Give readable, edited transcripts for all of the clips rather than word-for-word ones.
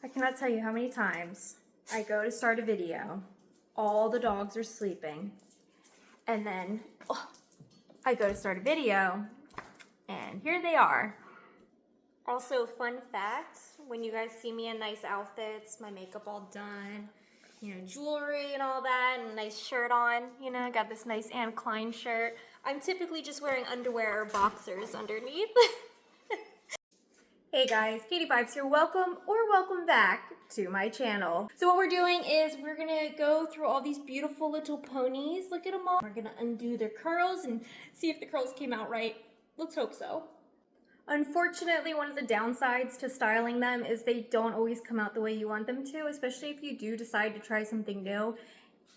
I cannot tell you how many times I go to start a video, all the dogs are sleeping, and then I go to start a video, and here they are. Also, fun fact, when you guys see me in nice outfits, my makeup all done, jewelry and all that, and a nice shirt on, got this nice Anne Klein shirt. I'm typically just wearing underwear or boxers underneath. Hey guys, Katie Vibes here. Welcome or welcome back to my channel. So what we're doing is we're gonna go through all these beautiful little ponies. Look at them all. We're gonna undo their curls and see if the curls came out right. Let's hope so. Unfortunately, one of the downsides to styling them is they don't always come out the way you want them to, especially if you do decide to try something new.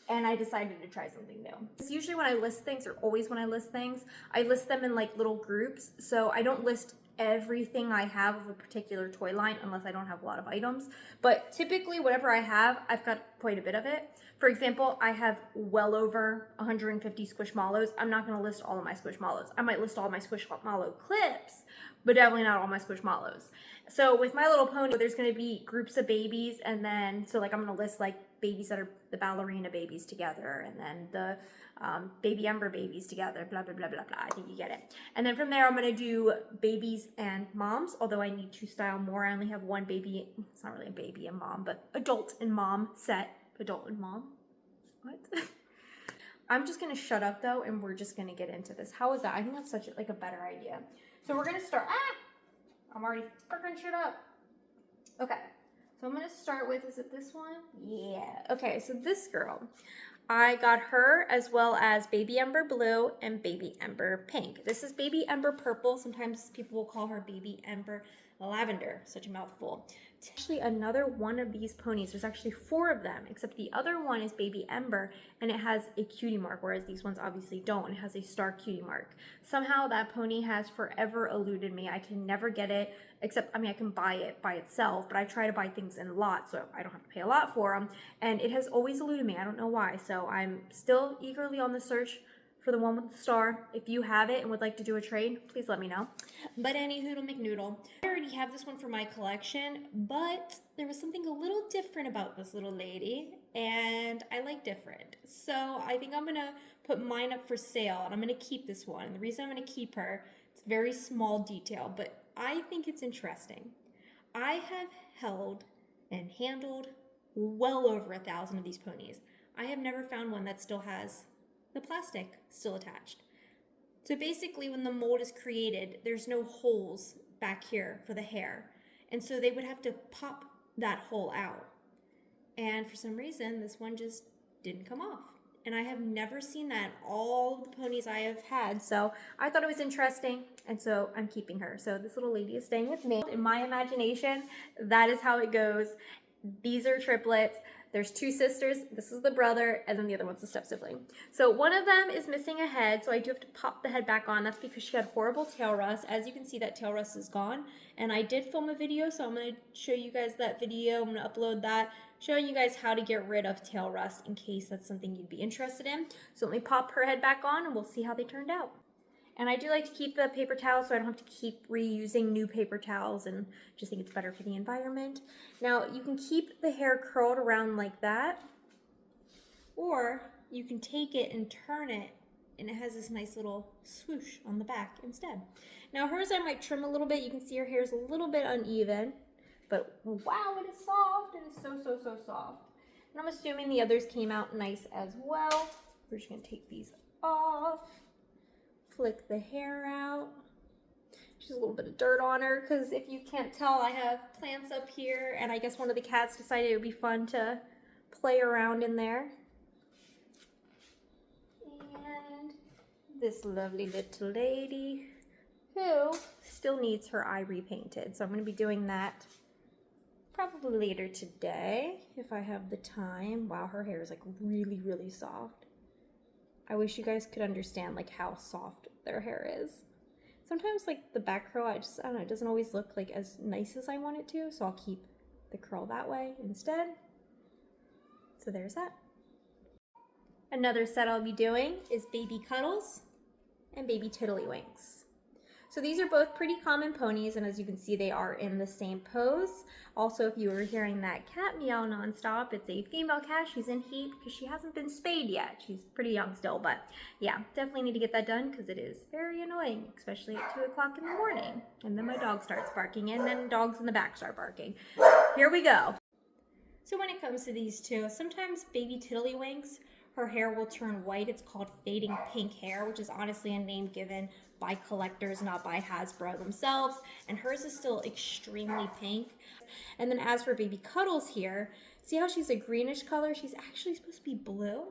And I decided to try something new. It's usually when I list things, or always when I list things, I list them in like little groups. So I don't list everything I have of a particular toy line unless I don't have a lot of items. But typically whatever I have, I've got quite a bit of it. For example, I have well over 150 Squishmallows. I'm not gonna list all of my Squishmallows. I might list all my Squishmallow clips, but definitely not all my Squishmallows. So with My Little Pony, there's gonna be groups of babies, and then, so like I'm gonna list like babies that are the ballerina babies together, and then the baby Ember babies together, blah, blah, blah, blah, blah. I think you get it. And then from there, I'm gonna do babies and moms, although I need to style more. I only have one baby, it's not really a baby and mom, but adult and mom set. Adult and mom? What? I'm just gonna shut up though, and we're just gonna get into this. How is that? I think that's such a better idea. So we're gonna start, I'm already freaking shut up. Okay, so I'm gonna start with, is it this one? Yeah, okay, so this girl, I got her as well as Baby Ember Blue and Baby Ember Pink. This is Baby Ember Purple. Sometimes people will call her Baby Ember Lavender. Such a mouthful. It's actually another one of these ponies. There's actually 4 of them, except the other one is Baby Ember, and it has a cutie mark, whereas these ones obviously don't. It has a star cutie mark. Somehow that pony has forever eluded me. I can never get it, except, I mean, I can buy it by itself, but I try to buy things in lots, so I don't have to pay a lot for them, and it has always eluded me. I don't know why, so I'm still eagerly on the search for the one with the star. If you have it and would like to do a trade, please let me know. But anywho, McNoodle. I already have this one for my collection, but there was something a little different about this little lady, and I like different. So I think I'm gonna put mine up for sale, and I'm gonna keep this one. And the reason I'm gonna keep her, it's a very small detail, but I think it's interesting. I have held and handled well over 1,000 of these ponies. I have never found one that still has the plastic still attached. So basically when the mold is created, there's no holes back here for the hair. And so they would have to pop that hole out. And for some reason, this one just didn't come off. And I have never seen that in all of the ponies I have had. So I thought it was interesting, and so I'm keeping her. So this little lady is staying with me. In my imagination, that is how it goes. These are triplets. There's 2 sisters, this is the brother, and then the other one's the step-sibling. So one of them is missing a head, so I do have to pop the head back on. That's because she had horrible tail rust. As you can see, that tail rust is gone. And I did film a video, so I'm going to show you guys that video. I'm going to upload that, showing you guys how to get rid of tail rust in case that's something you'd be interested in. So let me pop her head back on, and we'll see how they turned out. And I do like to keep the paper towels so I don't have to keep reusing new paper towels, and just think it's better for the environment. Now, you can keep the hair curled around like that, or you can take it and turn it, and it has this nice little swoosh on the back instead. Now, hers I might trim a little bit. You can see her hair is a little bit uneven, but wow, it is soft. It is so, so, so soft. And I'm assuming the others came out nice as well. We're just gonna take these off. Flick the hair out. She's a little bit of dirt on her, because if you can't tell, I have plants up here, and I guess one of the cats decided it would be fun to play around in there. And this lovely little lady who still needs her eye repainted. So I'm going to be doing that probably later today if I have the time. Wow, her hair is like really, really soft. I wish you guys could understand like how soft their hair is. Sometimes like the back curl, I don't know, it doesn't always look like as nice as I want it to, so I'll keep the curl that way instead. So there's that. Another set I'll be doing is Baby Cuddles and Baby Tiddlywinks. So these are both pretty common ponies, and as you can see, they are in the same pose. Also, if you were hearing that cat meow nonstop, it's a female cat. She's in heat because she hasn't been spayed yet. She's pretty young still, but yeah, definitely need to get that done because it is very annoying, especially at 2 o'clock in the morning. And then my dog starts barking, and then dogs in the back start barking. Here we go. So when it comes to these two, sometimes baby tiddlywinks, her hair will turn white. It's called fading pink hair, which is honestly a name given by collectors, not by Hasbro themselves. And hers is still extremely pink. And then as for baby Cuddles here, see how she's a greenish color? She's actually supposed to be blue.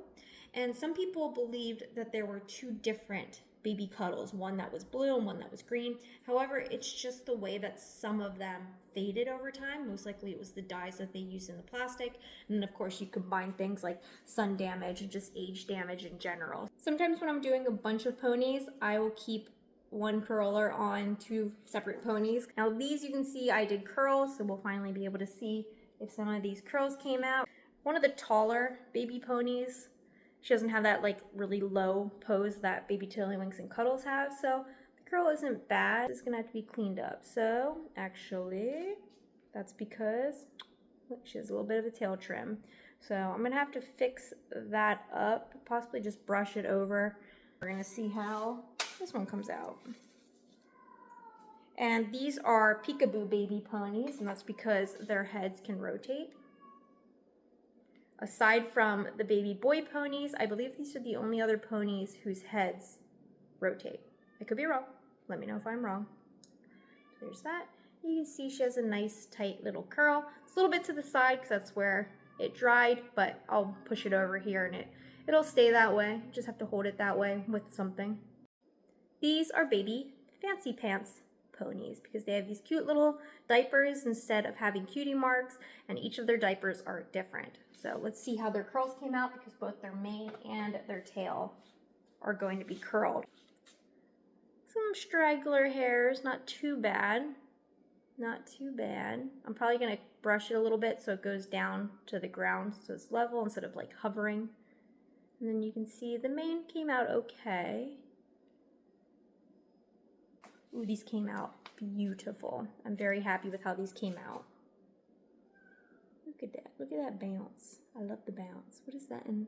And some people believed that there were two different baby Cuddles, one that was blue and one that was green. However, it's just the way that some of them faded over time. Most likely it was the dyes that they used in the plastic. And then of course you combine things like sun damage and just age damage in general. Sometimes when I'm doing a bunch of ponies, I will keep one curler on 2 separate ponies. Now these you can see I did curls, so we'll finally be able to see if some of these curls came out. One of the taller baby ponies, she doesn't have that like really low pose that baby tiddlywinks and Cuddles have, so the curl isn't bad. It's gonna have to be cleaned up. So actually, that's because look, she has a little bit of a tail trim. So I'm gonna have to fix that up, possibly just brush it over. We're gonna see how this one comes out. And these are peekaboo baby ponies, and that's because their heads can rotate. Aside from the baby boy ponies, I believe these are the only other ponies whose heads rotate. I could be wrong. Let me know if I'm wrong. There's that. You can see she has a nice tight little curl. It's a little bit to the side because that's where it dried, but I'll push it over here and it'll stay that way. Just have to hold it that way with something. These are baby fancy pants ponies because they have these cute little diapers instead of having cutie marks, and each of their diapers are different. So let's see how their curls came out because both their mane and their tail are going to be curled. Some straggler hairs, not too bad. Not too bad. I'm probably going to brush it a little bit so it goes down to the ground so it's level instead of like hovering. And then you can see the mane came out okay. Ooh, these came out beautiful. I'm very happy with how these came out. Look at that. Look at that bounce. I love the bounce. What is that? And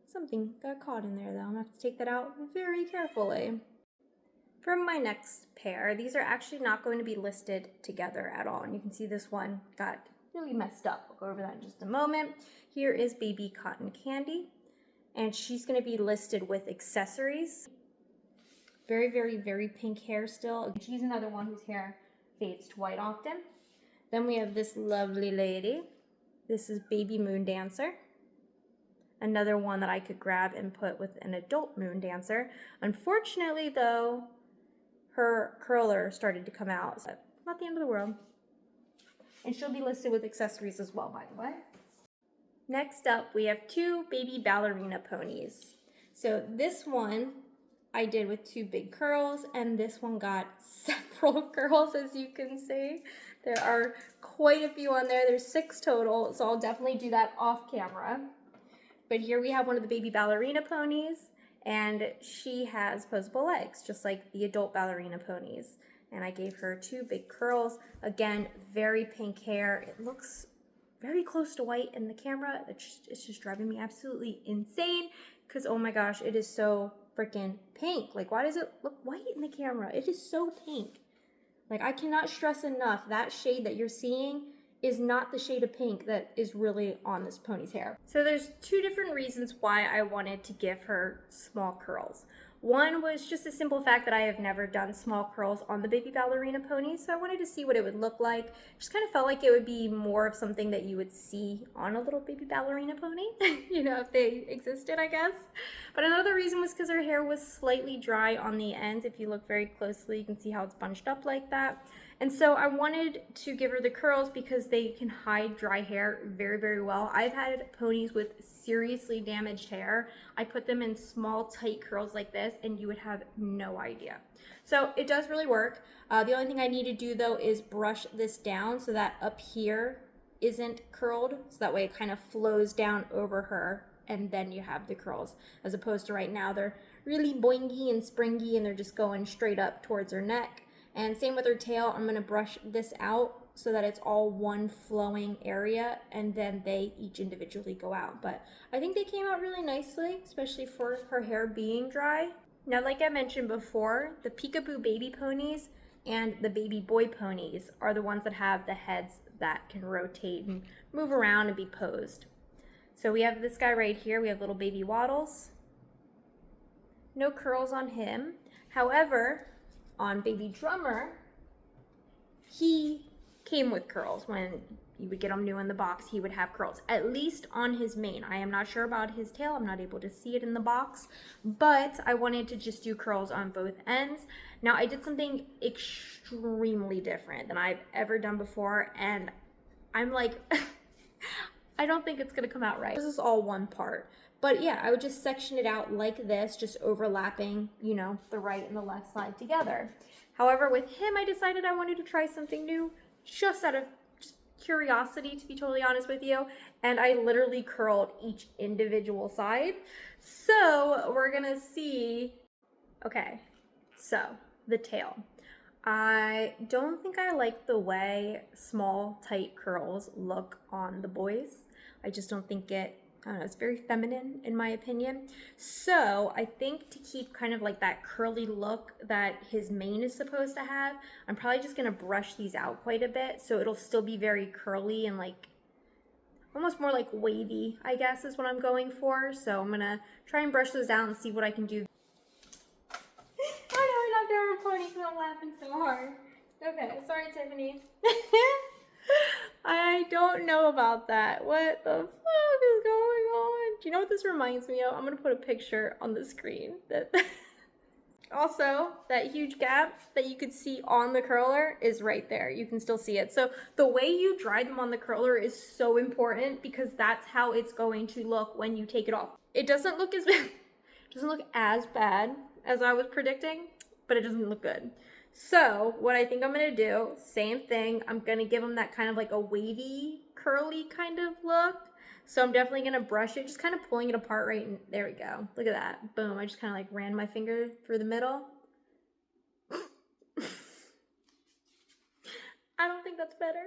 something got caught in there though. I'm going to have to take that out very carefully. For my next pair, these are actually not going to be listed together at all. And you can see this one got really messed up. We'll go over that in just a moment. Here is baby Cotton Candy, and she's going to be listed with accessories. Very, very, very pink hair still. She's another one whose hair fades to white often. Then we have this lovely lady. This is baby Moon Dancer. Another one that I could grab and put with an adult Moon Dancer. Unfortunately though, her curler started to come out. So not the end of the world. And she'll be listed with accessories as well, by the way. Next up, we have 2 baby ballerina ponies. So this one I did with 2 big curls, and this one got several curls, as you can see. There are quite a few on there. There's 6 total, so I'll definitely do that off camera. But here we have one of the baby ballerina ponies, and she has posable legs, just like the adult ballerina ponies. And I gave her 2 big curls. Again, very pink hair. It looks very close to white in the camera. It's just driving me absolutely insane because, oh my gosh, it is so freaking pink. Like, why does it look white in the camera? It is so pink. Like, I cannot stress enough, that shade that you're seeing is not the shade of pink that is really on this pony's hair. So there's 2 different reasons why I wanted to give her small curls. One was just a simple fact that I have never done small curls on the baby ballerina pony, so I wanted to see what it would look like. Just kind of felt like it would be more of something that you would see on a little baby ballerina pony, you know, if they existed, I guess. But another reason was because her hair was slightly dry on the ends. If you look very closely, you can see how it's bunched up like that. And so I wanted to give her the curls because they can hide dry hair very, very well. I've had ponies with seriously damaged hair. I put them in small, tight curls like this, and you would have no idea. So it does really work. The only thing I need to do though is brush this down so that up here isn't curled. So that way it kind of flows down over her, and then you have the curls. As opposed to right now, they're really boingy and springy, and they're just going straight up towards her neck. And same with her tail. I'm gonna brush this out so that it's all one flowing area, and then they each individually go out. But I think they came out really nicely, especially for her hair being dry. Now, like I mentioned before, the peekaboo baby ponies and the baby boy ponies are the ones that have the heads that can rotate and move around and be posed. So we have this guy right here. We have little baby Waddles. No curls on him. However, on baby Drummer, he came with curls. When you would get him new in the box, he would have curls, at least on his mane. I am not sure about his tail. I'm not able to see it in the box, but I wanted to just do curls on both ends. Now, I did something extremely different than I've ever done before, and I'm like, I don't think it's gonna come out right. This is all one part. But yeah, I would just section it out like this, just overlapping, you know, the right and the left side together. However, with him, I decided I wanted to try something new, just out of curiosity, to be totally honest with you. And I literally curled each individual side. So we're gonna see, okay, so the tail. I don't think I like the way small, tight curls look on the boys. I just don't think it, I don't know, it's very feminine in my opinion. So I think to keep kind of like that curly look that his mane is supposed to have, I'm probably just gonna brush these out quite a bit so it'll still be very curly and like almost more like wavy, I guess is what I'm going for. So I'm gonna try and brush those out and see what I can do. I know I knocked over a pony because I'm laughing so hard. Okay, sorry Tiffany. I don't know about that. What the fuck is going on? Do you know what this reminds me of? I'm gonna put a picture on the screen. That also, that huge gap that you could see on the curler is right there. You can still see it. So the way you dry them on the curler is so important because that's how it's going to look when you take it off. It doesn't look as bad as I was predicting, but it doesn't look good. So what I think I'm gonna do, same thing, I'm gonna give them that kind of like a wavy, curly kind of look. So I'm definitely gonna brush it, just kind of pulling it apart right, and there we go. Look at that, boom. I just kind of like ran my finger through the middle. I don't think that's better.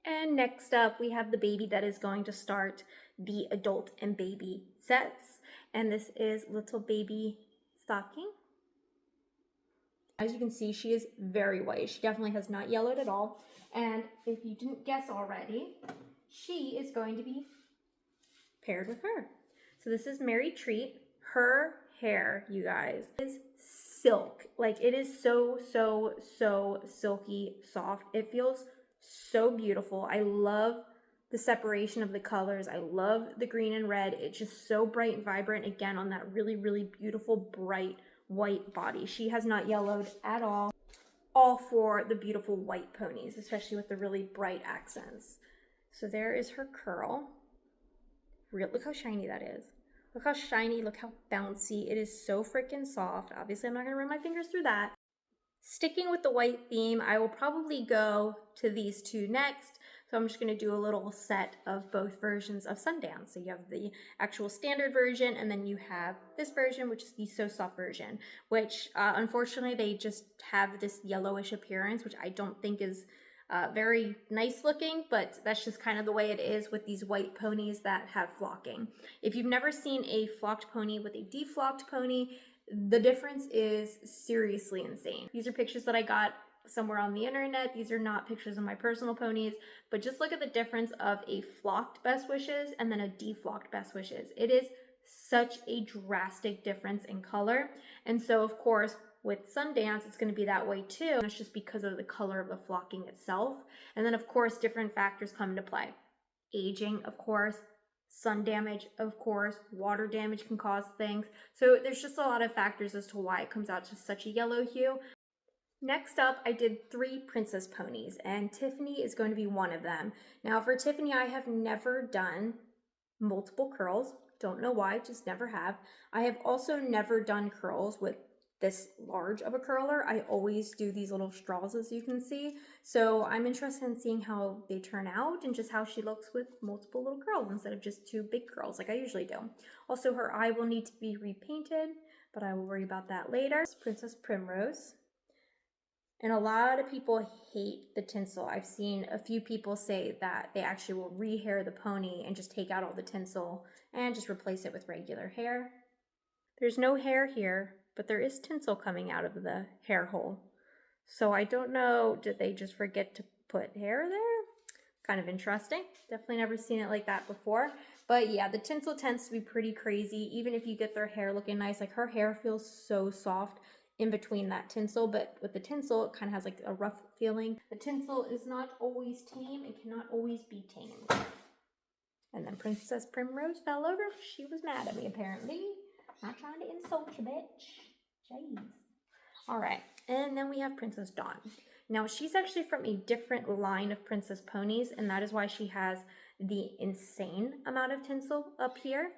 And next up, we have the baby that is going to start the adult and baby sets. And this is little baby Stocking. As you can see, she is very white. She definitely has not yellowed at all. And if you didn't guess already, she is going to be paired with her. So this is Mary Treat. Her hair, you guys, is silk. Like it is so, so, so silky soft. It feels so beautiful. I love the separation of the colors. I love the green and red. It's just so bright and vibrant, again, on that really, really beautiful, bright white body. She has not yellowed at all for the beautiful white ponies, especially with the really bright accents. So there is her curl. Look how shiny that is. Look how shiny, look how bouncy. It is so freaking soft. Obviously, I'm not gonna run my fingers through that. Sticking with the white theme, I will probably go to these two next. So I'm just gonna do a little set of both versions of Sundance. So you have the actual standard version, and then you have this version, which is the So Soft version, which unfortunately they just have this yellowish appearance, which I don't think is very nice looking, but that's just kind of the way it is with these white ponies that have flocking. If you've never seen a flocked pony with a deflocked pony, the difference is seriously insane. These are pictures that I got somewhere on the internet. These are not pictures of my personal ponies, but just look at the difference of a flocked Best Wishes and then a deflocked Best Wishes. It is such a drastic difference in color. And so of course, with Sundance, it's going to be that way too. That's just because of the color of the flocking itself. And then of course, different factors come into play. Aging, of course, sun damage, of course, water damage can cause things. So there's just a lot of factors as to why it comes out to such a yellow hue. Next up, I did 3 princess ponies, and Tiffany is going to be one of them. Now for Tiffany, I have never done multiple curls. Don't know why, just never have. I have also never done curls with this large of a curler. I always do these little straws, as you can see. So I'm interested in seeing how they turn out and just how she looks with multiple little curls instead of just 2 big curls like I usually do. Also, her eye will need to be repainted. but I will worry about that later. It's Princess Primrose. And a lot of people hate the tinsel. I've seen a few people say that they actually will rehair the pony and just take out all the tinsel and just replace it with regular hair. There's no hair here, but there is tinsel coming out of the hair hole. So I don't know, did they just forget to put hair there? Kind of interesting. Definitely never seen it like that before. But yeah, the tinsel tends to be pretty crazy, even if you get their hair looking nice. Like her hair feels so soft in between that tinsel, but with the tinsel, it kind of has like a rough feeling. The tinsel is not always tame. It cannot always be tamed. And then Princess Primrose fell over. She was mad at me, apparently. Not trying to insult you, bitch. Jeez. All right, and then we have Princess Dawn. Now, she's actually from a different line of princess ponies, and that is why she has the insane amount of tinsel up here.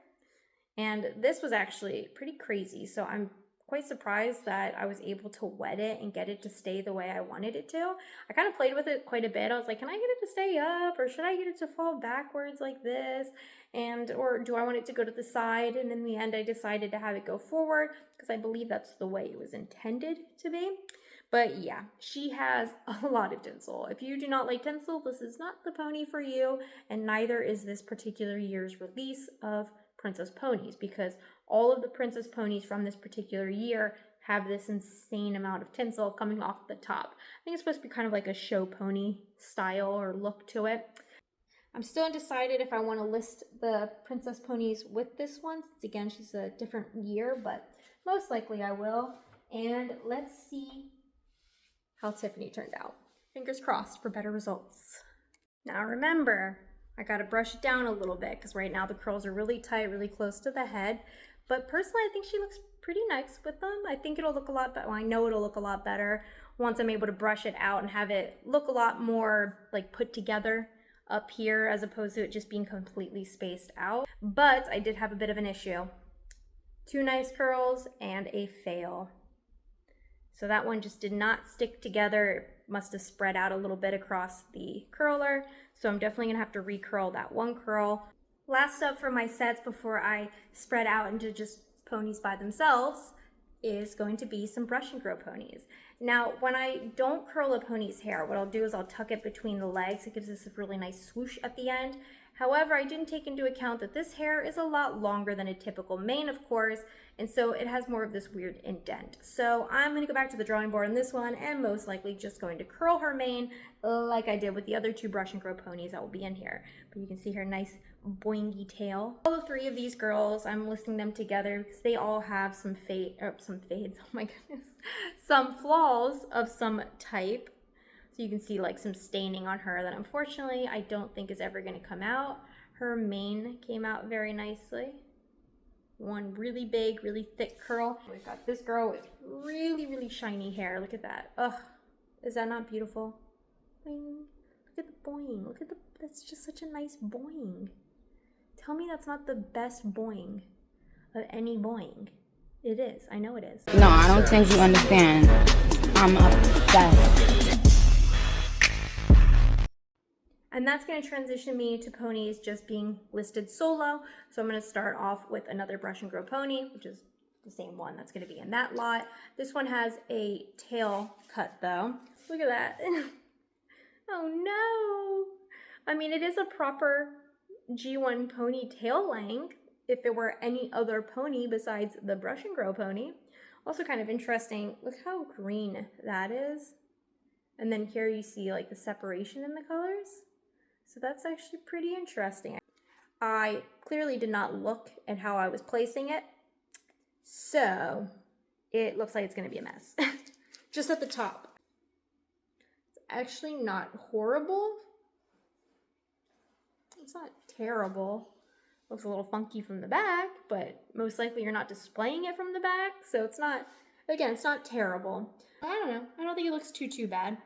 And this was actually pretty crazy, so I'm quite surprised that I was able to wet it and get it to stay the way I wanted it to. I kind of played with it quite a bit. I was like, can I get it to stay up, or should I get it to fall backwards like this? Or do I want it to go to the side? And in the end, I decided to have it go forward because I believe that's the way it was intended to be. But yeah, she has a lot of tinsel. If you do not like tinsel, this is not the pony for you, and neither is this particular year's release of Princess Ponies, because all of the princess ponies from this particular year have this insane amount of tinsel coming off the top. I think it's supposed to be kind of like a show pony style or look to it. I'm still undecided if I want to list the princess ponies with this one, since again, she's a different year, but most likely I will. And let's see how Tiffany turned out. Fingers crossed for better results. Now remember, I gotta brush it down a little bit because right now the curls are really tight, really close to the head. But personally, I think she looks pretty nice with them. I think it'll look a lot better. Well, I know it'll look a lot better once I'm able to brush it out and have it look a lot more like put together up here as opposed to it just being completely spaced out. But I did have a bit of an issue. 2 nice curls and a fail. So that one just did not stick together. It must have spread out a little bit across the curler. So I'm definitely gonna have to recurl that one curl. Last up for my sets before I spread out into just ponies by themselves is going to be some brush and grow ponies. Now, when I don't curl a pony's hair, what I'll do is I'll tuck it between the legs. It gives us a really nice swoosh at the end. However, I didn't take into account that this hair is a lot longer than a typical mane, of course, and so it has more of this weird indent. So I'm gonna go back to the drawing board on this one and most likely just going to curl her mane like I did with the other 2 brush and grow ponies that will be in here. But you can see her nice boingy tail. All 3 of these girls, I'm listing them together because they all have some fades, oh my goodness, some flaws of some type. So you can see like some staining on her that unfortunately I don't think is ever going to come out. Her mane came out very nicely. One really big, really thick curl. We've got this girl with really, really shiny hair. Look at that. Ugh, is that not beautiful? Boing. Look at the boing. Look at the, that's just such a nice boing. Tell me that's not the best boing of any boing. It is. I know it is. No, I don't think you understand. I'm obsessed. And that's going to transition me to ponies just being listed solo. So I'm going to start off with another brush and grow pony, which is the same one that's going to be in that lot. This one has a tail cut though. Look at that. Oh no. I mean, it is a proper G1 pony tail length if it were any other pony besides the brush and grow pony. Also kind of interesting. Look how green that is. And then here you see like the separation in the colors. So that's actually pretty interesting. I clearly did not look at how I was placing it. So it looks like it's gonna be a mess. Just at the top. It's actually not horrible. It's not terrible. Looks a little funky from the back, but most likely you're not displaying it from the back. So it's not, again, it's not terrible. I don't know. I don't think it looks too bad.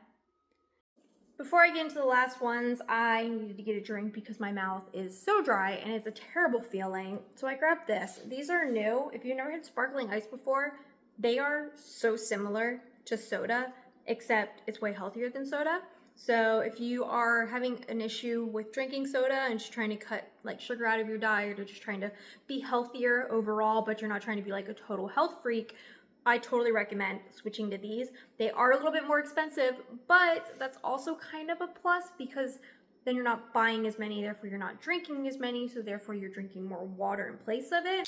Before I get into the last ones, I needed to get a drink because my mouth is so dry and it's a terrible feeling. So I grabbed this. These are new. If you've never had sparkling ice before, they are so similar to soda, except it's way healthier than soda. So if you are having an issue with drinking soda and just trying to cut like sugar out of your diet, or just trying to be healthier overall, but you're not trying to be like a total health freak, I totally recommend switching to these. They are a little bit more expensive, but that's also kind of a plus because then you're not buying as many, therefore you're not drinking as many, so therefore you're drinking more water in place of it.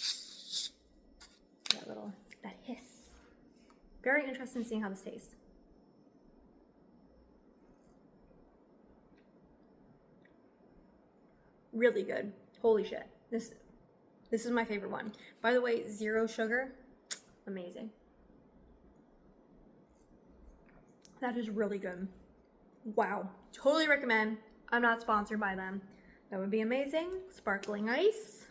That hiss. Very interested in seeing how this tastes. Really good. Holy shit. This is my favorite one. By the way, 0 sugar. Amazing. That is really good. Wow. Totally recommend. I'm not sponsored by them. That would be amazing. Sparkling ice.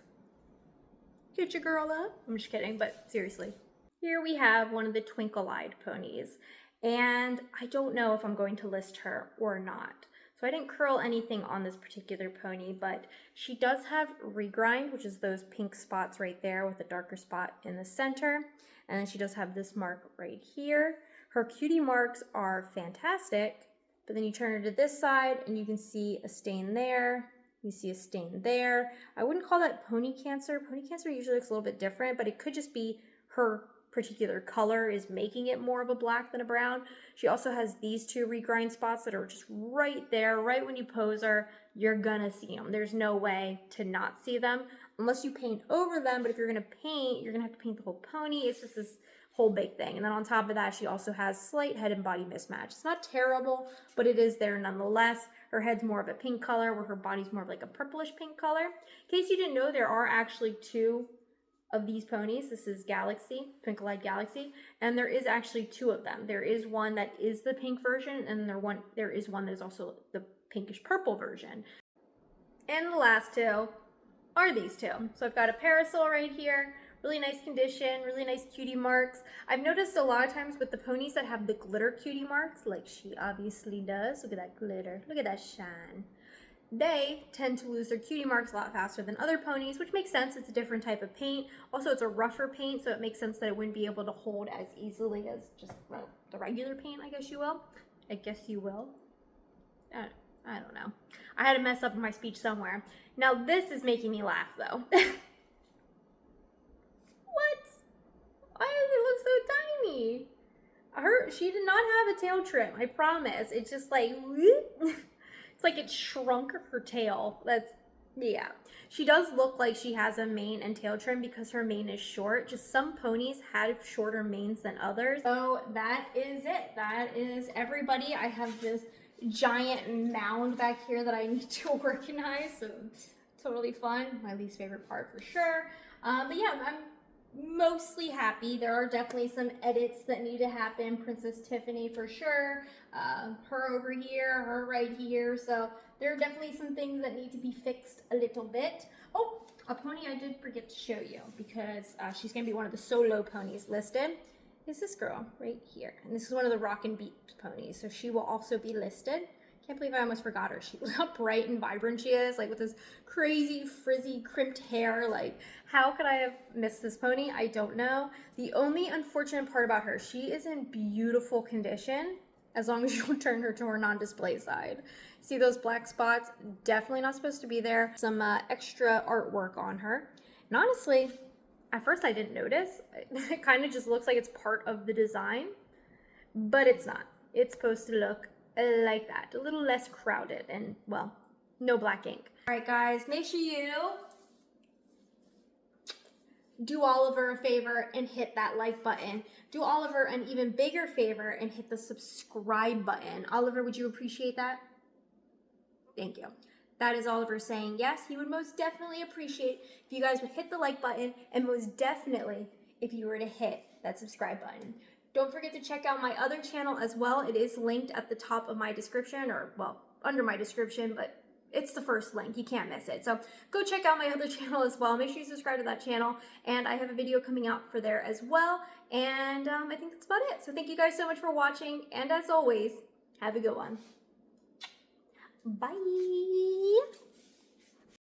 Hit your girl up. I'm just kidding, but seriously. Here we have one of the twinkle-eyed ponies. And I don't know if I'm going to list her or not. So I didn't curl anything on this particular pony, but she does have regrind, which is those pink spots right there with a darker spot in the center. And then she does have this mark right here. Her cutie marks are fantastic, but then you turn her to this side and you can see a stain there. You see a stain there. I wouldn't call that pony cancer. Pony cancer usually looks a little bit different, but it could just be her particular color is making it more of a black than a brown. She also has these 2 regrind spots that are just right there, right when you pose her, you're gonna see them. There's no way to not see them unless you paint over them, but if you're gonna paint, you're gonna have to paint the whole pony. It's just this whole big thing. And then on top of that, she also has slight head and body mismatch. It's not terrible, but it is there nonetheless. Her head's more of a pink color, where her body's more of like a purplish pink color. In case you didn't know, there are actually 2 of these ponies. This is Galaxy, Twinkle-Eyed Galaxy, and there is actually 2 of them. There is one that is the pink version, and there is one that is also the pinkish purple version. And the last 2 are these 2. So I've got a parasol right here, really nice condition, really nice cutie marks. I've noticed a lot of times with the ponies that have the glitter cutie marks, like she obviously does, look at that glitter, look at that shine. They tend to lose their cutie marks a lot faster than other ponies, which makes sense. It's a different type of paint. Also, it's a rougher paint, so it makes sense that it wouldn't be able to hold as easily as just, well, the regular paint, I guess you will. I don't know. I had to mess up my speech somewhere. Now, this is making me laugh, though. What? Why does it look so tiny? She did not have a tail trim, I promise. It's just like, it's like it shrunk her tail. Yeah. She does look like she has a mane and tail trim because her mane is short. Just some ponies have shorter manes than others. So that is it. That is everybody. I have this giant mound back here that I need to organize. So totally fun. My least favorite part for sure. But yeah, I'm mostly happy. There are definitely some edits that need to happen. Princess Tiffany for sure. Her over here, her right here. So there are definitely some things that need to be fixed a little bit. Oh, a pony I did forget to show you because she's going to be one of the solo ponies listed. Is this girl right here. And this is one of the Rock and Beat ponies. So she will also be listed. Can't believe I almost forgot her. Look how bright and vibrant she is, like with this crazy frizzy crimped hair. Like, how could I have missed this pony? I don't know. The only unfortunate part about her, she is in beautiful condition as long as you don't turn her to her non-display side. See those black spots? Definitely not supposed to be there. Some extra artwork on her. And honestly, at first I didn't notice. It kind of just looks like it's part of the design, but it's not. It's supposed to look like that, a little less crowded and, well, no black ink. All right, guys, make sure you do Oliver a favor and hit that like button. Do Oliver an even bigger favor and hit the subscribe button. Oliver, would you appreciate that? Thank you. That is Oliver saying yes, he would most definitely appreciate if you guys would hit the like button, and most definitely if you were to hit that subscribe button. Don't forget to check out my other channel as well. It is linked at the top of my description, or, well, under my description, but it's the first link. You can't miss it. So go check out my other channel as well. Make sure you subscribe to that channel. And I have a video coming out for there as well. And I think that's about it. So thank you guys so much for watching. And as always, have a good one. Bye.